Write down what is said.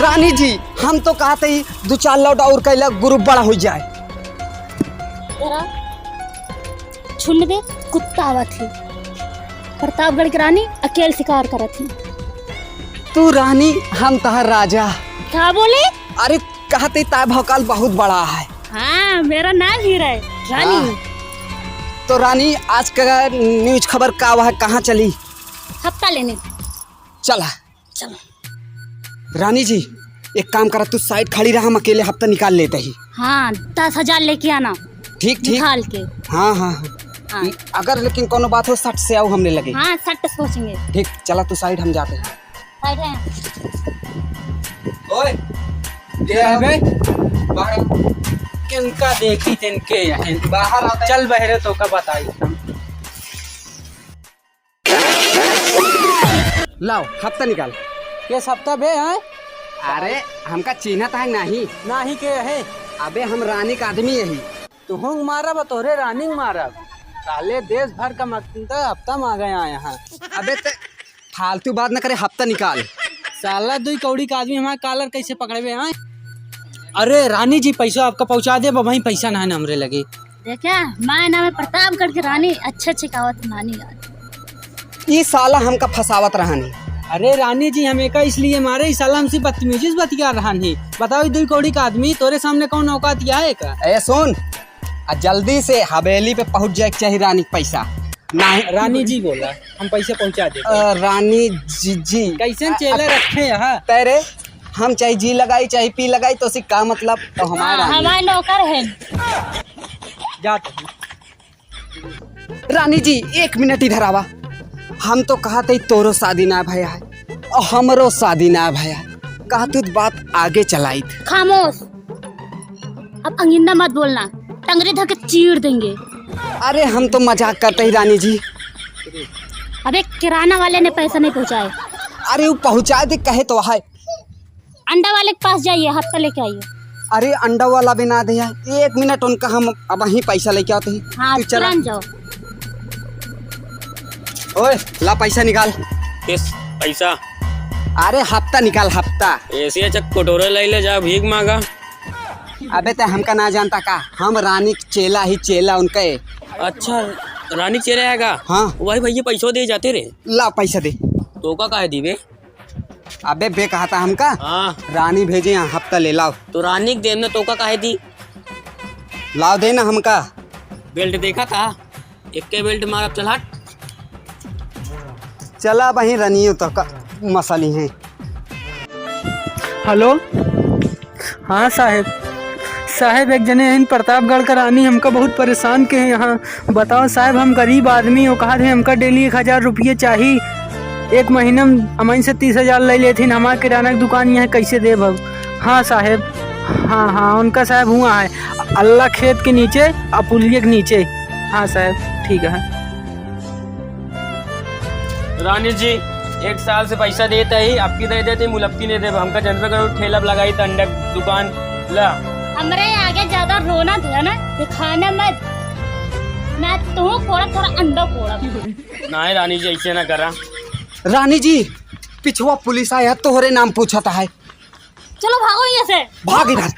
रानी जी हम तो कहते ही 2-4 लौट और कैला ग्रुप बड़ा हो जाए। जरा छुन दे कुत्ता आवत थी। प्रतापगढ़ की रानी अकेले शिकार करत थी। तू रानी हम तहर राजा। क्या बोले? अरे कहते ताय भौकाल बहुत बड़ा है। हाँ मेरा नाम ही है रानी। तो रानी आज का न्यूज खबर का वह कहाँ चली? हफ्ता लेने चला। चलो रानी जी एक काम करा, तू साइड खड़ी रहा, हम अकेले हफ्ता निकाल लेते ही। हाँ 10,000 लेके आना। ठीक ठीक निकाल के। हाँ हाँ हाँ अगर लेकिन कोनो बात हो सट से आओ हमने लगे। हाँ सट सोचेंगे। ठीक चला तू साइड, हम जाते हैं। साइड है। ओए ये है बे बाहर किनका देखी तिनके यहाँ बाहर चल बहरे तो का बताई। लाओ हफ्ता निकाल। ये सप्ताह बे है अरे हमका चिन्हत है नहीं? नाही के है अबे हम रानी का आदमी यही। तू हुंग मारा बतोरे रानी मारा साले देश भर का मकता हफ्ता मांग गया यहाँ। अबे ते फालतू बात न करे, हफ्ता निकाल। साला दुई कौड़ी का आदमी हमारे कालर कैसे पकड़े हैं? अरे रानी जी पैसा आपका पहुँचा दे, वहीं पैसा ना हमरे लगे। देखा मैं नाम है प्रतापगढ़ की रानी। अच्छे कहावत मानी यार। ये साला हमका फसावत रहनी। अरे रानी जी हमें का इसलिए मारे, इस साला हमसे बदतमीजी से बतिया रहा नहीं। बताओ दुई कौड़ी का आदमी तोरे सामने कौन औकात किया है का? ए सुन जल्दी से हवेली पे पहुंच जाए चाहिए रानी के पैसा। नहीं रानी जी बोला हम पैसे पहुँचा दे। रानी जी कैसे चेले रखे यहाँ? तेरे हम चाहे जी लगाई चाहे पी लगाई तो सिक्का मतलब तो हमारा हमारे नौकर है। जाते रानी जी 1 मिनट इधर आवा। हम तो कहते तोरो शादी ना भया है और हमरो शादी ना भया है, कहतु बात आगे चलाई थी। खामोश। अब अंगिंदा मत बोलना, टंगरे धके चीर देंगे। अरे हम तो मजाक करते ही रानी जी। अबे किराना वाले ने पैसा नहीं पहुँचाए। अरे वो पहुँचा दे कहे तो है। अंडा वाले के पास जाइए, हफ्ता लेके आइए। अरे अंडा वाला भी ना दिया, 1 मिनट उनका हम अब वहीं पैसा लेके आते ही। हाँ तू चला तुरंत जाओ। ओए ला पैसा निकाल। किस पैसा? अरे हफ्ता निकाल हफ्ता। ऐसे चक कटोरे ले ले जा भीख मांगा। अबे ते हमका ना जानता का, हम रानी के चेला ही चेला उनके। अच्छा रानी चेहरे आएगा। हाँ वही भैया पैसों दे जाते रे। ला पैसा दे। तो का काहे दी बे? अबे बे कहा था हमका हाँ रानी भेजे यहाँ हफ्ता ले लाओ। तो रानी के देव ने तो का काहे दी? लाओ देना हमका। बेल्ट देखा था? एक के बेल्ट मार, अब चल हट। चला वहीं रनियो तो का मसली हैं। हेलो हाँ साहब एक जने इन प्रतापगढ़ का रानी हमका बहुत परेशान के हैं यहाँ। बताओ साहब हम गरीब आदमी हो, कहा थे हमका डेली 1,000 रुपये चाहिए। 1 महीना में हमारे से 30,000 ले लेथिन। हमारे किराना की दुकान यहाँ कैसे दे भाव? हाँ साहब हाँ उनका साहब हुआ है अल्लाह खेत के नीचे अपुलिये के नीचे। हाँ साहब ठीक है। रानी जी 1 साल से पैसा देता ही, आपकी दे देते मुलक्की नहीं दे। हमका जनता करो ठेला लगाई था अंडा दुकान ला। हमरे आगे ज्यादा रोना था ना, दिखाना मत। मैं तू थोड़ा अंडा फोड़ा। ना रानी जी ऐसे ना करा। रानी जी पिछुआ पुलिस आया तोहरे नाम पूछता है। चलो भागो यहाँ से। भाग इधर।